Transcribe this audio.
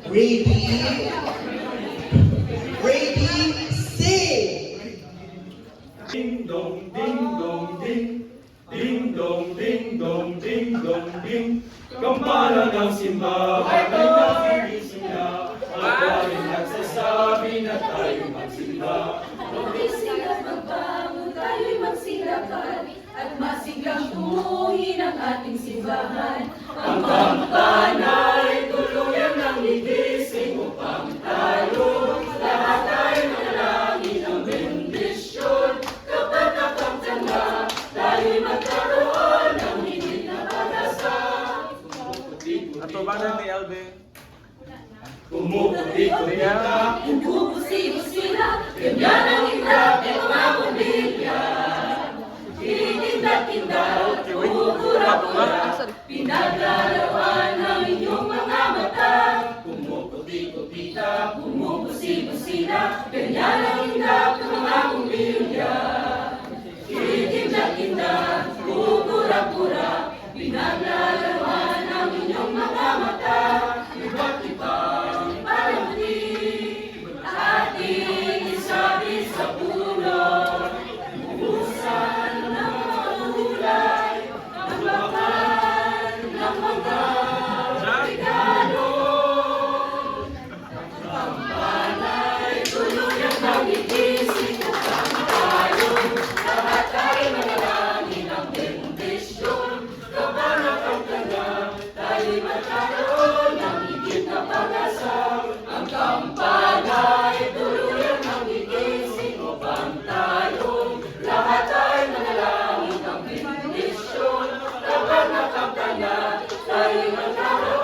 Ready? Ready, sing! Ding dong, ding dong, ding. Ding dong, ding dong, ding dong, ding. Kampana ng simbahan ay nagigising na. At maring nagsasabi na tayo magsimba. Magising at magbangon, tayo'y magsilakan, at masiglang tumuhin ang ating simbahan. Ang kampana ay tuluyan ng gigising upang tayo lahat ay manalangin ng bendisyon. Kapag nakaptanga, tayo'y magkaroon ng higit na pag-asa. Ato ba na ni Alvin? Kumukuti-kuti ka, Bubusi-busila, ganyan ang itlap ng mga pamilya. Tinitinda-tinda, umukura-kura, pinaglalawan ang inyong mga mata. kumukuti-kuti ka, Bumubusi-busila, ganyan ang itlap ng mga pamilya. Tinitinda-tinda, umukura-kura, pinaglalawan ang inyong mga mata. iba't ibang Ating isabi sa puno, buhusan ng mga gulay, ang bakal ng mga regalo. Kampanay, tuluyang nagigising upang tayo, lahat ay manalangin ng bendisyon. Kapag nakaptanga, tayo'y magkaroon ng higit na pag-asa. Ang kampanay, tuluyang nagigising upang tayo, lahat ay manalangin ng bendisyon. Kapag nakaptanga, tayo'y magkaroon